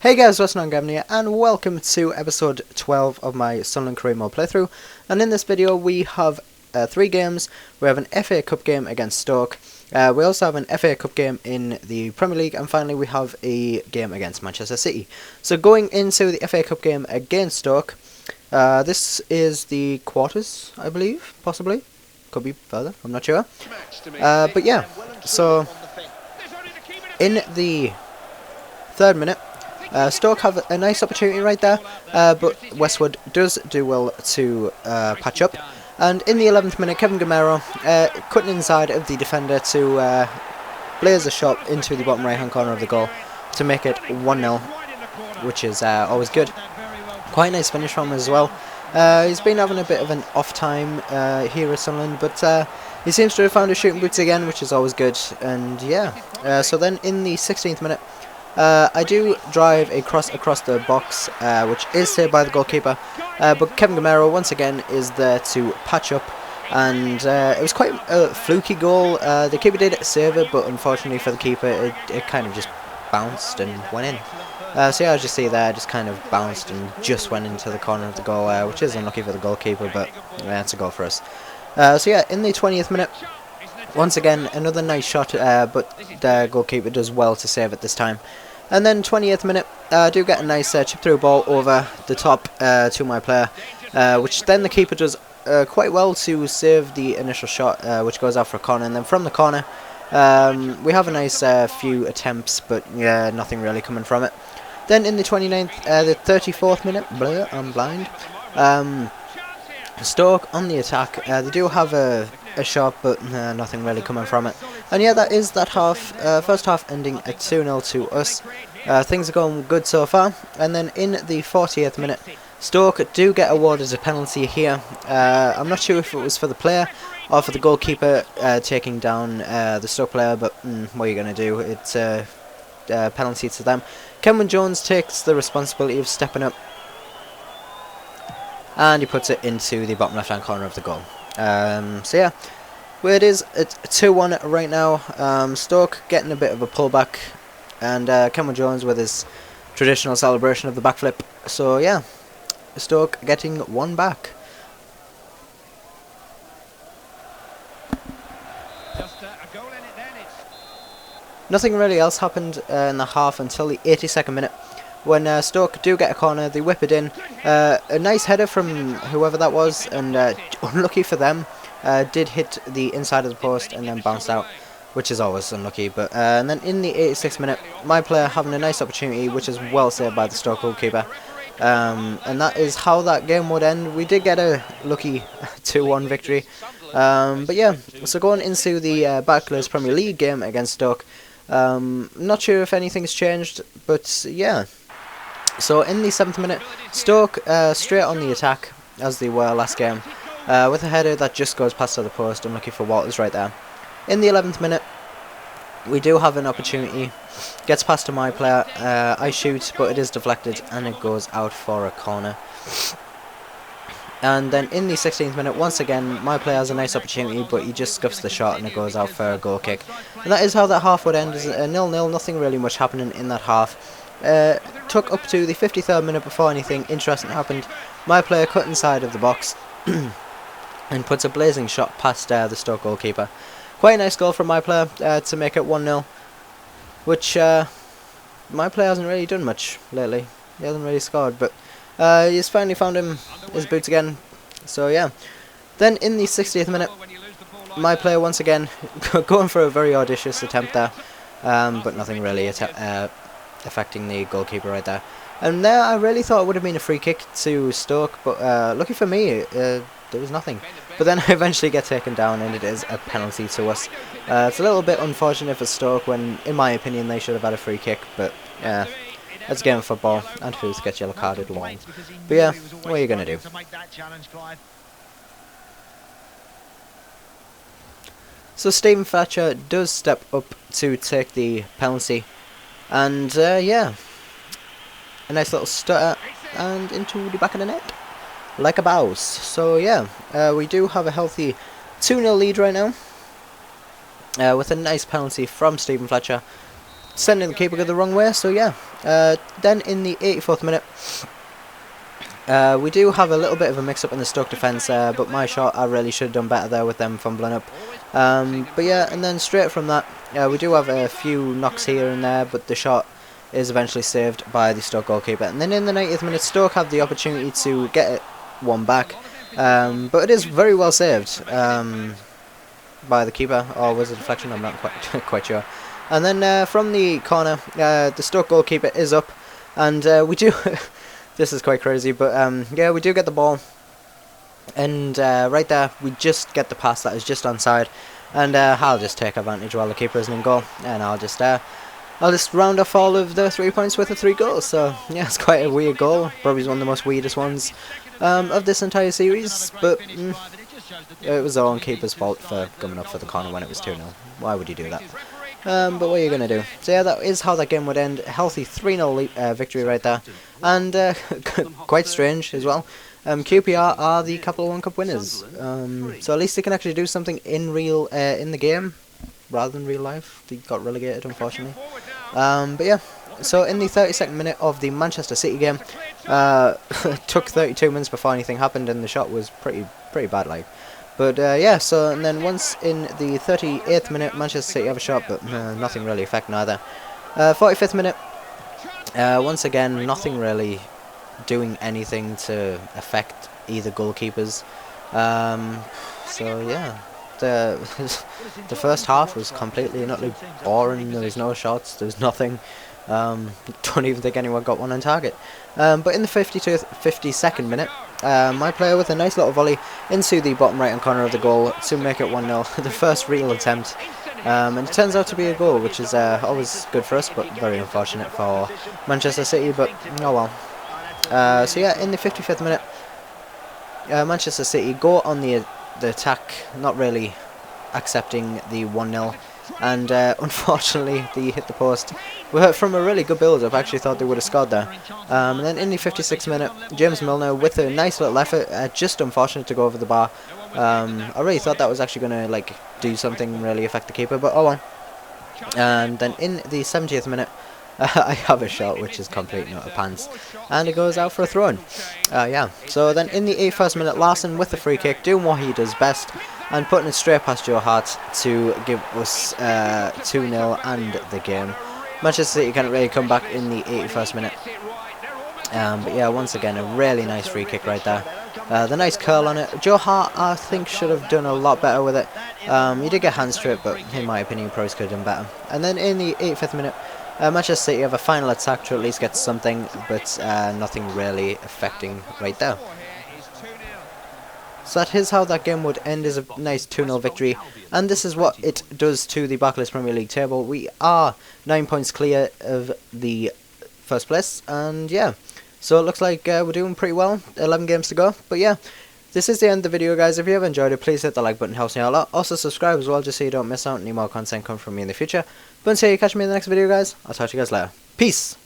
Hey guys, what's on here, and welcome to episode 12 of my Sunderland career mode playthrough. And in this video we have 3 games. We have an FA Cup game against Stoke, we also have an FA Cup game in the Premier League, and finally we have a game against Manchester City. So going into the FA Cup game against Stoke, this is the quarters, I believe, possibly. Could be further, I'm not sure. But yeah, so in the 3rd minute, Stoke have a nice opportunity right there, but Westwood does do well to patch up. And in the 11th minute, Kevin Gamero cutting inside of the defender to blaze a shot into the bottom right hand corner of the goal to make it 1-0, which is always good. Quite a nice finish from him as well. He's been having a bit of an off time here at Sunderland, but he seems to have found his shooting boots again, which is always good. And yeah, so then in the 16th minute, I do drive a cross across the box, which is saved by the goalkeeper, but Kevin Gamero once again is there to patch up, and it was quite a fluky goal. The keeper did save it, but unfortunately for the keeper it kind of just bounced and went in. So yeah, as you see there, just kind of bounced and just went into the corner of the goal, which is unlucky for the goalkeeper, but it's a goal for us. So yeah, in the 20th minute, once again, another nice shot, but the goalkeeper does well to save it this time. And then 20th minute, I do get a nice chip through ball over the top to my player, which then the keeper does quite well to save the initial shot, which goes out for a corner. And then from the corner, we have a nice few attempts, but yeah, nothing really coming from it. Then in the 29th, the 34th minute, I'm blind. Stoke on the attack. They do have a shot, but nothing really coming from it. And yeah, that is that half. First half ending at 2-0 to us. Things are going good so far. And then in the 40th minute, Stoke do get awarded a penalty here. I'm not sure if it was for the player or for the goalkeeper taking down the Stoke player, but what are you going to do? It's a penalty to them. Cameron Jones takes the responsibility of stepping up, and he puts it into the bottom left hand corner of the goal. So yeah, where it is, it's 2-1 right now. Stoke getting a bit of a pullback, and Cameron Jones with his traditional celebration of the backflip. So yeah, Stoke getting 1 back. Nothing really else happened in the half until the 82nd minute, when Stoke do get a corner. They whip it in. A nice header from whoever that was, and unlucky for them, did hit the inside of the post and then bounced out, which is always unlucky. But and then in the 86th minute, my player having a nice opportunity, which is well saved by the Stoke goalkeeper. And that is how that game would end. We did get a lucky 2-1 victory. But yeah, so going into the Barclays Premier League game against Stoke, not sure if anything's changed, but yeah. So in the 7th minute, Stoke straight on the attack, as they were last game, with a header that just goes past the post. Unlucky for Walters right there. In the 11th minute, we do have an opportunity. Gets past to my player. I shoot, but it is deflected, and it goes out for a corner. And then in the 16th minute, once again, my player has a nice opportunity, but he just scuffs the shot and it goes out for a goal kick. And that is how that half would end, is a 0-0, nothing really much happening in that half. Took up to the 53rd minute before anything interesting happened. My player cut inside of the box and puts a blazing shot past the Stoke goalkeeper. Quite a nice goal from my player to make it 1-0, which my player hasn't really done much lately. He hasn't really scored, but he's finally found his boots again. So yeah. Then in the 60th minute, my player once again going for a very audacious attempt there, but nothing really affecting the goalkeeper right there. And there I really thought it would have been a free kick to Stoke, but lucky for me, there was nothing. But then I eventually get taken down, and it is a penalty to us. It's a little bit unfortunate for Stoke, when in my opinion they should have had a free kick, but yeah. It's a game of football, and who gets yellow carded long. But yeah, what are you going to do? So Stephen Fletcher does step up to take the penalty. And yeah, a nice little stutter, and into the back of the net, like a bounce. So yeah, we do have a healthy 2-0 lead right now, with a nice penalty from Stephen Fletcher. sending the keeper the wrong way. So yeah, Then in the 84th minute, we do have a little bit of a mix-up in the Stoke defence, but my shot, I really should have done better there with them fumbling up. But yeah, and then straight from that, we do have a few knocks here and there, but the shot is eventually saved by the Stoke goalkeeper. And then in the 90th minute, Stoke have the opportunity to get it one back, but it is very well saved by the keeper, or was it a deflection? I'm not quite sure. And then from the corner, the Stoke goalkeeper is up, and we do... This is quite crazy, but yeah, we do get the ball, and right there, we just get the pass that is just onside, and I'll just take advantage while the keeper isn't in goal, and I'll just round off all of the 3 points with the 3 goals. So yeah, it's quite a weird goal, probably one of the most weirdest ones of this entire series, but it was our own keeper's fault for coming up for the corner when it was 2-0. Why would you do that? But what are you going to do? So yeah, that is how that game would end. A healthy 3-0 victory right there. And quite strange as well. QPR are the Capital One Cup winners. So at least they can actually do something in the game, rather than real life. They got relegated, unfortunately. But yeah, so in the 32nd minute of the Manchester City game, it took 32 minutes before anything happened, and the shot was pretty bad, like. But yeah, so and then once in the 38th minute, Manchester City have a shot, but nothing really affecting either. 45th minute, once again, nothing really doing anything to affect either goalkeepers. So yeah, the first half was completely and utterly boring. There was no shots, there was nothing. Don't even think anyone got one on target. But in the 52nd minute, my player with a nice little volley into the bottom right hand corner of the goal to make it 1-0. The first real attempt, and it turns out to be a goal, which is always good for us, but very unfortunate for Manchester City. But oh well. So yeah, in the 55th minute, Manchester City go on the attack, not really accepting the 1-0. And unfortunately they hit the post. From a really good build-up, I actually thought they would have scored there. And then in the 56th minute, James Milner with a nice little effort, just unfortunate to go over the bar. I really thought that was actually going to do something, really affect the keeper, but oh well. And then in the 70th minute, I have a shot which is completely not a pants, and it goes out for a throw-in. Yeah, so then in the 81st minute, Larson with the free kick, doing what he does best, and putting it straight past Joe Hart to give us 2-0 and the game. Manchester City can't really come back in the 81st minute. But yeah, once again, a really nice free kick right there. The nice curl on it. Joe Hart, I think, should have done a lot better with it. He did get hands to it, but in my opinion, probably could have done better. And then in the 85th minute, Manchester City have a final attack to at least get something, but nothing really affecting right there. So that is how that game would end, as a nice 2-0 victory, and this is what it does to the Barclays Premier League table. We are 9 points clear of the first place, and yeah, so it looks like we're doing pretty well. 11 games to go, but yeah, this is the end of the video, guys. If you have enjoyed it, please hit the like button, helps me out a lot. Also subscribe as well, just so you don't miss out any more content coming from me in the future. But until you catch me in the next video, guys, I'll talk to you guys later. Peace!